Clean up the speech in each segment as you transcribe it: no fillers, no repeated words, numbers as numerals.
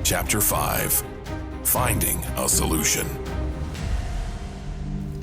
Chapter 5, Finding a Solution.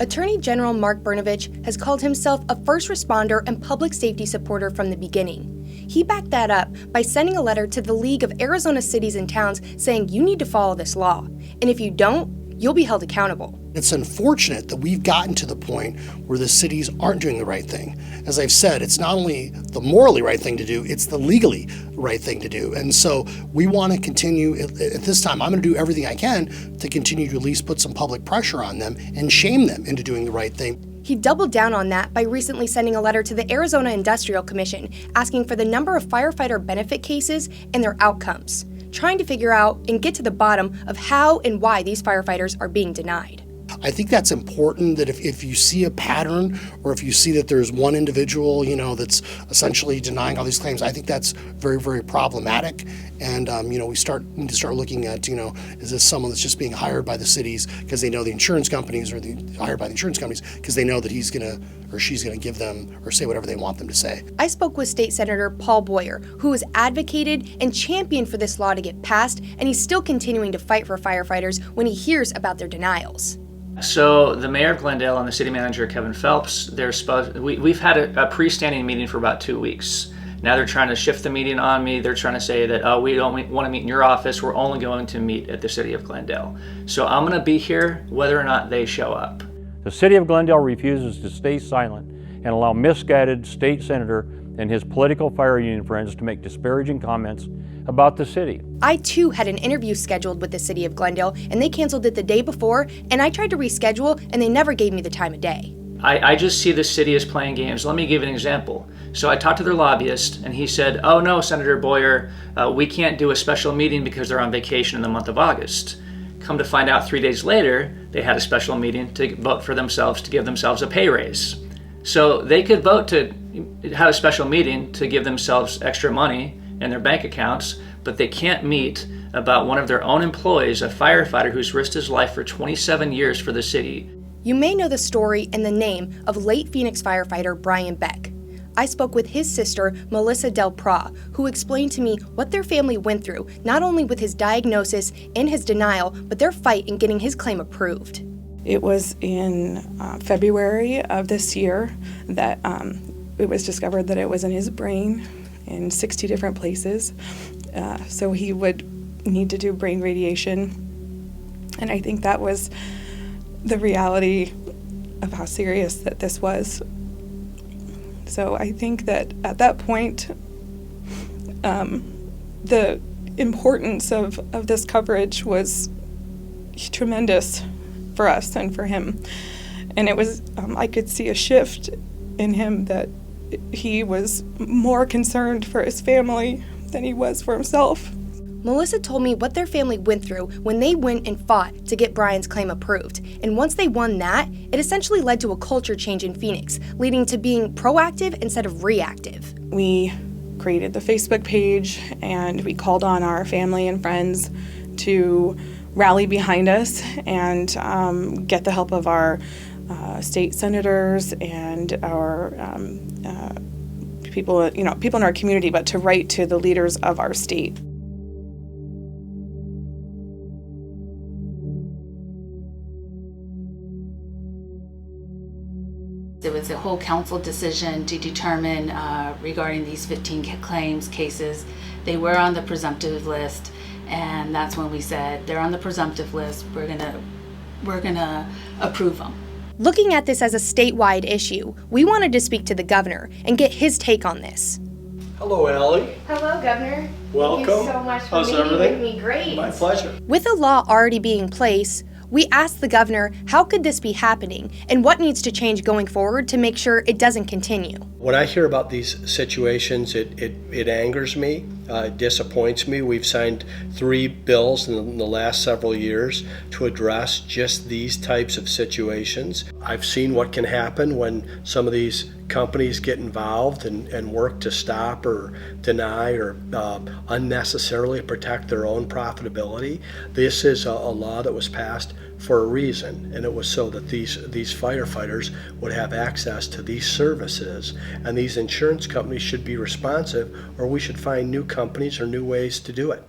Attorney General Mark Brnovich has called himself a first responder and public safety supporter from the beginning. He backed that up by sending a letter to the League of Arizona Cities and Towns saying you need to follow this law, and if you don't, you'll be held accountable. It's unfortunate that we've gotten to the point where the cities aren't doing the right thing. As I've said, it's not only the morally right thing to do, it's the legally right thing to do. And so we want to continue, at this time, I'm going to do everything I can to continue to at least put some public pressure on them and shame them into doing the right thing. He doubled down on that by recently sending a letter to the Arizona Industrial Commission asking for the number of firefighter benefit cases and their outcomes, trying to figure out and get to the bottom of how and why these firefighters are being denied. I think that's important, that if you see a pattern or if you see that there's one individual, that's essentially denying all these claims, I think that's very, very problematic. And, we need to start looking at, is this someone that's just being hired by the cities because they know the insurance companies, or hired by the insurance companies because they know that he's going to or she's going to give them or say whatever they want them to say. I spoke with State Senator Paul Boyer, who has advocated and championed for this law to get passed, and he's still continuing to fight for firefighters when he hears about their denials. So the mayor of Glendale and the city manager, Kevin Phelps, we've had a pre-standing meeting for about 2 weeks. Now they're trying to shift the meeting on me. They're trying to say that, we don't want to meet in your office. We're only going to meet at the city of Glendale. So I'm going to be here whether or not they show up. The city of Glendale refuses to stay silent and allow misguided state senator and his political fire union friends to make disparaging comments about the city. I too had an interview scheduled with the city of Glendale, and they canceled it the day before, and I tried to reschedule, and they never gave me the time of day. I just see the city as playing games. Let me give you an example. So I talked to their lobbyist, and he said, "Oh no, Senator Boyer, we can't do a special meeting because they're on vacation in the month of August." Come to find out 3 days later, they had a special meeting to vote for themselves, to give themselves a pay raise. So they could vote to have a special meeting to give themselves extra money in their bank accounts, but they can't meet about one of their own employees, a firefighter who's risked his life for 27 years for the city. You may know the story and the name of late Phoenix firefighter Brian Beck. I spoke with his sister, Melissa Del Pra, who explained to me what their family went through, not only with his diagnosis and his denial, but their fight in getting his claim approved. It was in February of this year that it was discovered that it was in his brain in 60 different places. So he would need to do brain radiation. And I think that was the reality of how serious that this was. So I think that at that point, the importance of this coverage was tremendous for us and for him. And it was, I could see a shift in him, that he was more concerned for his family than he was for himself. Melissa told me what their family went through when they went and fought to get Brian's claim approved. And once they won that, it essentially led to a culture change in Phoenix, leading to being proactive instead of reactive. We created the Facebook page, and we called on our family and friends to rally behind us and get the help of our state senators and our people in our community, but to write to the leaders of our state. It was a whole council decision to determine regarding these 15 cases. They were on the presumptive list, and that's when we said they're on the presumptive list. We're gonna approve them. Looking at this as a statewide issue, we wanted to speak to the governor and get his take on this. Hello, Allie. Hello, Governor. Welcome. Thank you so much for meeting with me. Great. My pleasure. With a law already being in place, we asked the governor how could this be happening and what needs to change going forward to make sure it doesn't continue. When I hear about these situations, it angers me, it disappoints me. We've signed 3 bills in the last several years to address just these types of situations. I've seen what can happen when some of these companies get involved and work to stop or deny or unnecessarily protect their own profitability. This is a law that was passed for a reason, and it was so that these firefighters would have access to these services, and these insurance companies should be responsive, or we should find new companies or new ways to do it.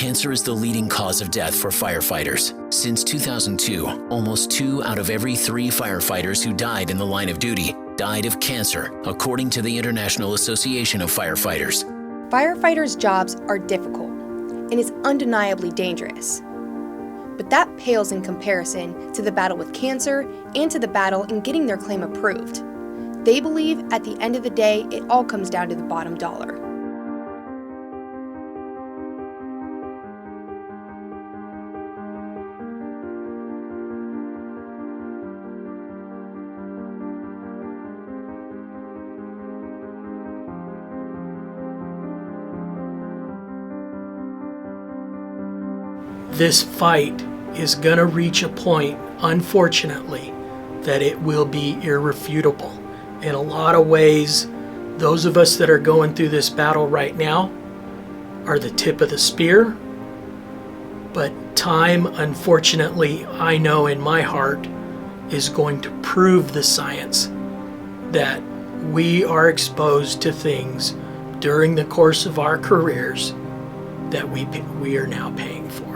cancer is the leading cause of death for firefighters. Since 2002, almost 2 out of every 3 firefighters who died in the line of duty died of cancer, according to the International Association of Firefighters. Firefighters' jobs are difficult and is undeniably dangerous. But that pales in comparison to the battle with cancer and to the battle in getting their claim approved. They believe at the end of the day, it all comes down to the bottom dollar. This fight is going to reach a point, unfortunately, that it will be irrefutable. In a lot of ways, those of us that are going through this battle right now are the tip of the spear. But time, unfortunately, I know in my heart, is going to prove the science that we are exposed to things during the course of our careers that we are now paying for.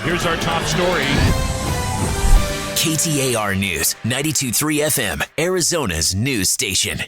Here's our top story. KTAR News, 92.3 FM, Arizona's news station.